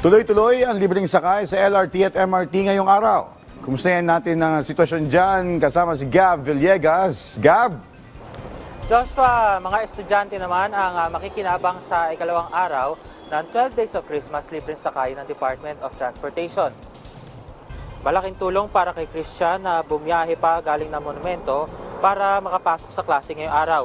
Tuloy-tuloy ang libreng sakay sa LRT at MRT ngayong araw. Kumustahin natin ang sitwasyon dyan kasama si Gab Villegas. Gab? Joshua, mga estudyante naman ang makikinabang sa ikalawang araw ng 12 Days of Christmas libreng sakay ng Department of Transportation. Malaking tulong para kay Christian na bumiyahe pa galing ng monumento para makapasok sa klase ngayong araw.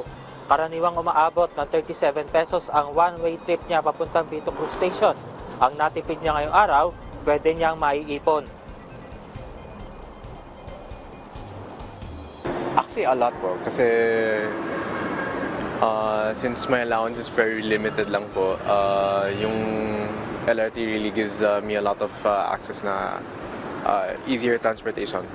Karaniwang umaabot ng 37 pesos ang one-way trip niya papuntang Vito Cruz Station. Ang natipid niya ngayong araw, pwede niyang maiipon. Actually, a lot po. Kasi since my allowance is very limited lang po, yung LRT really gives me a lot of access na easier transportation.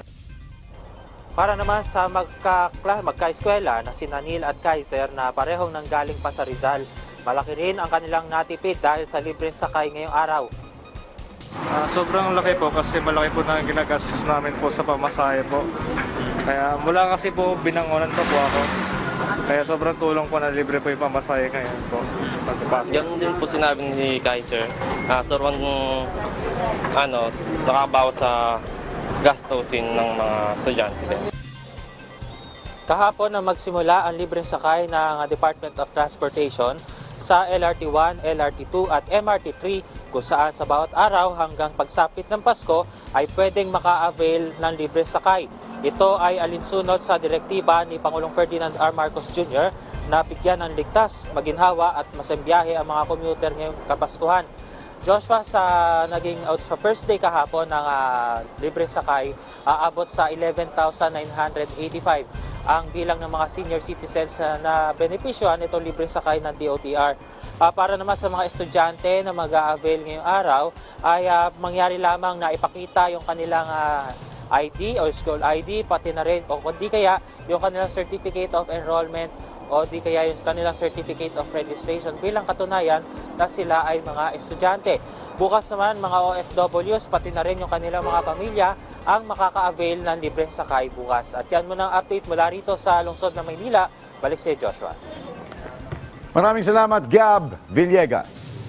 Para naman sa magka-eskwela na sina Neil at Kaiser na parehong nanggaling pa sa Rizal, malaki rin ang kanilang natipid dahil sa libreng sakay ngayong araw. Sobrang laki po kasi malaki po na ginagastos namin po sa pamasahe po. Kaya mula kasi po binangonan pa po ako. Kaya sobrang tulong po na libre po yung pamasahe ngayon po. Yan din po sinabi ni Kaiser. Sobrang nakabawas sa gastusin ng mga estudyante din. Kahapon na magsimula ang libreng sakay ng Department of Transportation sa LRT1, LRT2 at MRT3 kung saan sa bawat araw hanggang pagsapit ng Pasko ay pwedeng maka-avail ng libreng sakay. Ito ay alinsunod sa direktiba ni Pangulong Ferdinand R. Marcos Jr. na bigyan ng ligtas, maginhawa at masambiyahe ang mga commuter ngayong Kapaskuhan. Joshua, sa first day kahapon ng libreng sakay, aabot sa 11,985 ang bilang ng mga senior citizens na benepisyohan itong libreng sakay ng DOTR. Para naman sa mga estudyante na mag-a-avail ngayong araw, ay mangyari lamang na ipakita yung kanilang ID o school ID, pati na rin, o kundi kaya yung kanilang certificate of enrollment o di kaya yung kanilang certificate of registration bilang katunayan na sila ay mga estudyante. Bukas naman mga OFWs, pati na rin yung kanilang mga pamilya ang makaka-avail ng libreng sakay bukas. At yan muna ang update mula rito sa lungsod ng Maynila. Balik si Joshua. Maraming salamat, Gab Villegas.